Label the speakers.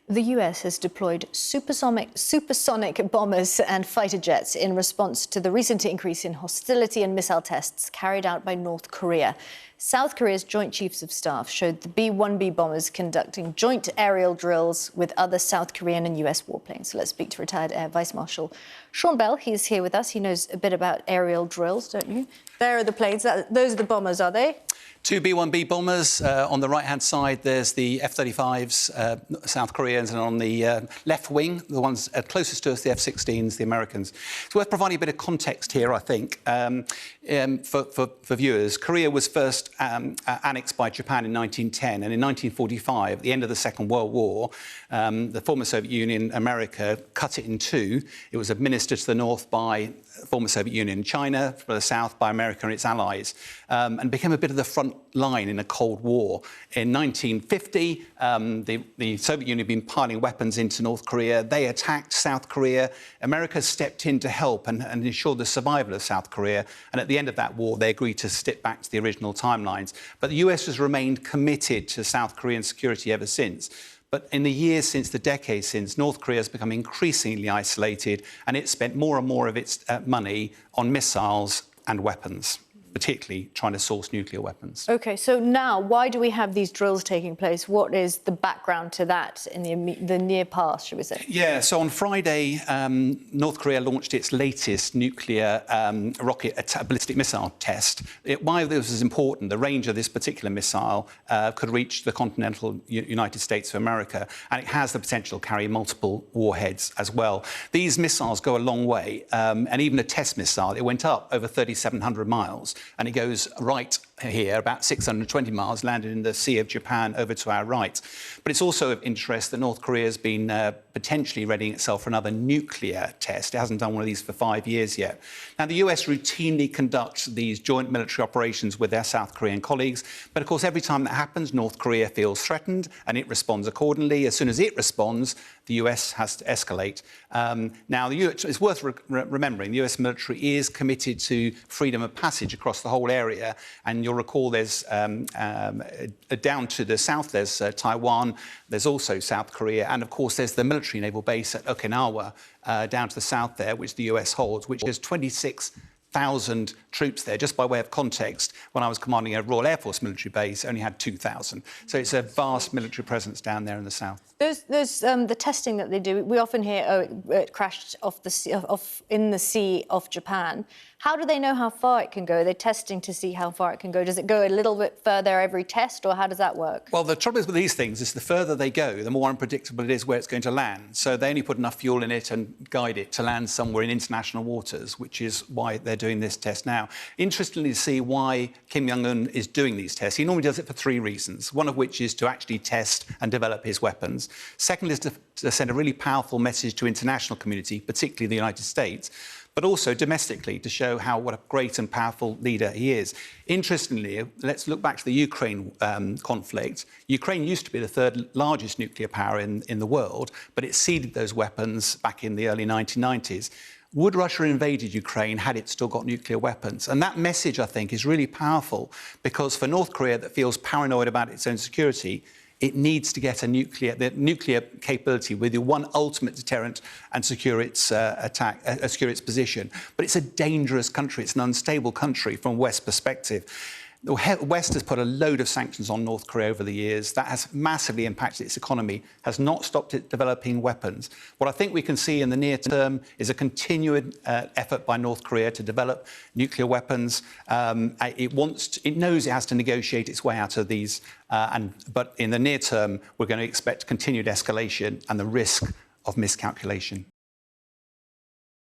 Speaker 1: The US has deployed supersonic bombers and fighter jets in response to the recent increase in hostility and missile tests carried out by North Korea. South Korea's Joint Chiefs of Staff showed the B-1B bombers conducting joint aerial drills with other South Korean and US warplanes. So let's speak to retired Air Vice Marshal Sean Bell. He's here with us. He knows a bit about aerial drills, don't you? There are the planes. Those are the bombers, are they?
Speaker 2: Two B-1B bombers. On the right-hand side, there's the F-35s, South Koreans, and on the left wing, the ones closest to us, the F-16s, the Americans. It's worth providing a bit of context here, I think, for viewers. Korea was first annexed by Japan in 1910, and in 1945, at the end of the Second World War, the former Soviet Union, America, cut it in two. It was administered to the north by former Soviet Union, China, for the south by America and its allies, and became a bit of the front line in a Cold War. In 1950, the Soviet Union had been piling weapons into North Korea. They attacked South Korea. America stepped in to help and ensure the survival of South Korea. And at the end of that war, they agreed to stick back to the original timelines. But the US has remained committed to South Korean security ever since. But in the years since, the decades since, North Korea has become increasingly isolated, and it's spent more and more of its money on missiles and weapons, particularly trying to source nuclear weapons.
Speaker 1: OK, so now, why do we have these drills taking place? What is the background to that in the near past, should we say?
Speaker 2: Yeah, so on Friday, North Korea launched its latest nuclear ballistic missile test. Why this is important, the range of this particular missile could reach the continental United States of America, and it has the potential to carry multiple warheads as well. These missiles go a long way, and even a test missile, it went up over 3,700 miles. And it goes right here, about 620 miles, landed in the Sea of Japan over to our right. But it's also of interest that North Korea has been potentially readying itself for another nuclear test. It hasn't done one of these for 5 years yet. Now, the US routinely conducts these joint military operations with their South Korean colleagues. But, of course, every time that happens, North Korea feels threatened and it responds accordingly. As soon as it responds, the US has to escalate. Now, it's worth remembering the US military is committed to freedom of passage across the whole area. And you'll recall there's down to the south, there's Taiwan, there's also South Korea, and of course there's the military naval base at Okinawa down to the south there, which the US holds, which has 26,000 troops there. Just by way of context, when I was commanding a Royal Air Force military base, it only had 2,000. So it's a vast military presence down there in the south.
Speaker 1: There's the testing that they do. We often hear, oh, it crashed in the sea off Japan. How do they know how far it can go? Are they testing to see how far it can go? Does it go a little bit further every test, or how does that work?
Speaker 2: Well, the trouble is with these things is the further they go, the more unpredictable it is where it's going to land. So they only put enough fuel in it and guide it to land somewhere in international waters, which is why they're doing this test now. Interestingly to see why Kim Jong Un is doing these tests. He normally does it for 3 reasons, one of which is to actually test and develop his weapons. Second is to send a really powerful message to international community, particularly the United States, but also domestically to show what a great and powerful leader he is. Interestingly, let's look back to the Ukraine conflict. Ukraine used to be the 3rd largest nuclear power in the world, but it ceded those weapons back in the early 1990s. Would Russia have invaded Ukraine had it still got nuclear weapons? And that message, I think, is really powerful, because for North Korea that feels paranoid about its own security, it needs to get the nuclear capability with the one ultimate deterrent and secure its secure its position. But it's a dangerous country. It's an unstable country from a West perspective. The West has put a load of sanctions on North Korea over the years. That has massively impacted its economy, has not stopped it developing weapons. What I think we can see in the near term is a continued effort by North Korea to develop nuclear weapons. It knows it has to negotiate its way out of these, but in the near term, we're going to expect continued escalation and the risk of miscalculation.